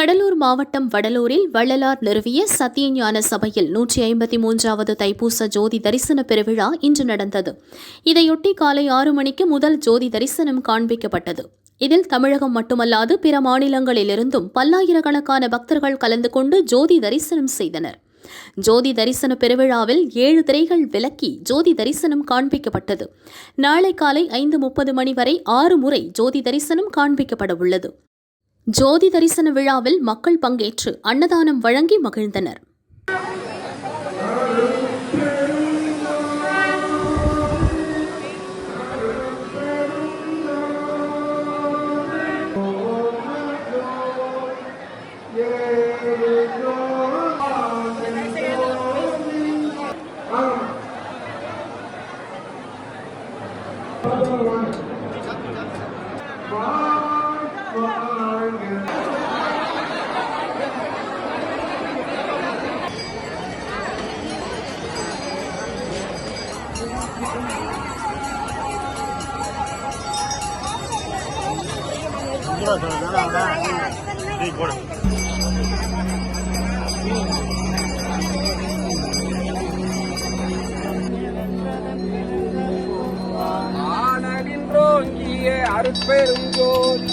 கடலூர் மாவட்டம் வடலூரில் வள்ளலார் நிறுவிய சத்தியஞான சபையில் 153வது தைப்பூச ஜோதி தரிசன பெருவிழா இன்று நடந்தது. இதையொட்டி காலை 6 மணிக்கு முதல் ஜோதி தரிசனம் காண்பிக்கப்பட்டது. இதில் தமிழகம் மட்டுமல்லாது பிற மாநிலங்களிலிருந்தும் பல்லாயிரக்கணக்கான பக்தர்கள் கலந்து கொண்டு ஜோதி தரிசனம் செய்தனர். ஜோதி தரிசன பெருவிழாவில் 7 திரைகள் விலக்கி ஜோதி தரிசனம் காண்பிக்கப்பட்டது. நாளை காலை 5:30 மணி வரை 6 முறை ஜோதி தரிசனம் காண்பிக்கப்பட உள்ளது. ஜோதி தரிசன விழாவில் மக்கள் பங்கேற்று அன்னதானம் வழங்கி மகிழ்ந்தனர். ஆனடின்றோங்கிய அருட்பெருஞ்சோதி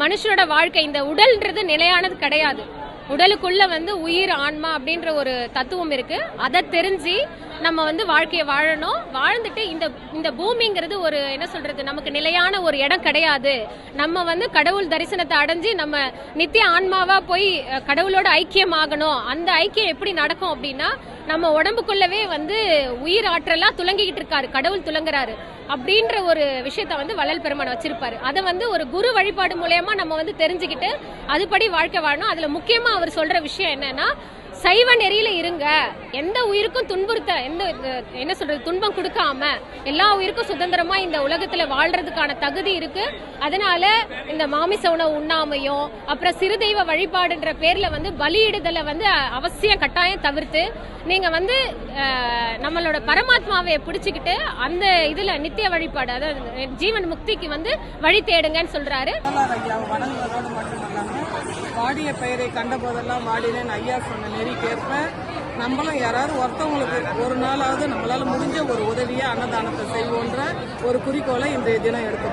மனுஷனோட வாழ்க்கை இந்த உடல்ன்றது நிலையானது கிடையாது. உடலுக்குள்ள உயிர் ஆன்மா அப்படின்ற ஒரு தத்துவம் இருக்கு. அதை தெரிஞ்சு நம்ம வாழ்க்கையை வாழணும். வாழ்ந்துட்டு இந்த பூமிங்கிறது ஒரு என்ன சொல்றது, நமக்கு நிலையான ஒரு இடம் கிடையாது. நம்ம கடவுள் தரிசனத்தை அடைஞ்சு நம்ம நித்திய ஆன்மாவா போய் கடவுளோட ஐக்கியம் ஆகணும். அந்த ஐக்கியம் எப்படி நடக்கும் அப்படின்னா, நம்ம உடம்புக்குள்ளவே உயிர் ஆற்றலா துலங்கிக்கிட்டு இருக்காரு, கடவுள் துலங்குறாரு அப்படின்ற ஒரு விஷயத்த வள்ளல் பெருமான் வச்சிருப்பாரு. அதை ஒரு குரு வழிபாடு மூலமா நம்ம தெரிஞ்சுக்கிட்டு அதுபடி வாழ்க்கை வாழணும். அதுல முக்கியமா அவர் சொல்ற விஷயம் என்னன்னா, சைவ நெறியில இருங்க. எந்த உயிருக்கும் துன்பம் கொடுக்காம எல்லா உயிருக்கும் சுதந்திரமா இந்த உலகத்துல வாழ்றதுக்கான தகுதி இருக்கு. அதனால இந்த மாமிச உணவு உண்ணாமையும் அப்புறம் சிறு தெய்வ வழிபாடுன்ற பேர்ல பலியிடுதலை அவசியம் கட்டாயம் தவிர்த்து நீங்க நம்மளோட பரமாத்மாவை பிடிச்சுக்கிட்டு அந்த இதுல நித்திய வழிபாடு, அதாவது ஜீவன் முக்திக்கு வழி தேடுங்கன்னு சொல்றாரு. வாடிய பெயரை கண்ட போதெல்லாம் வாடினேன் ஐயா சொன்ன நெறிக்கேற்ப நம்மளும் யாராவது ஒருத்தவங்களுக்கு ஒரு நாளாவது நம்மளால முடிஞ்ச ஒரு உதவியா அன்னதானத்தை செய்வோன்ற ஒரு குறிக்கோளை இன்றைய தினம் எடுத்து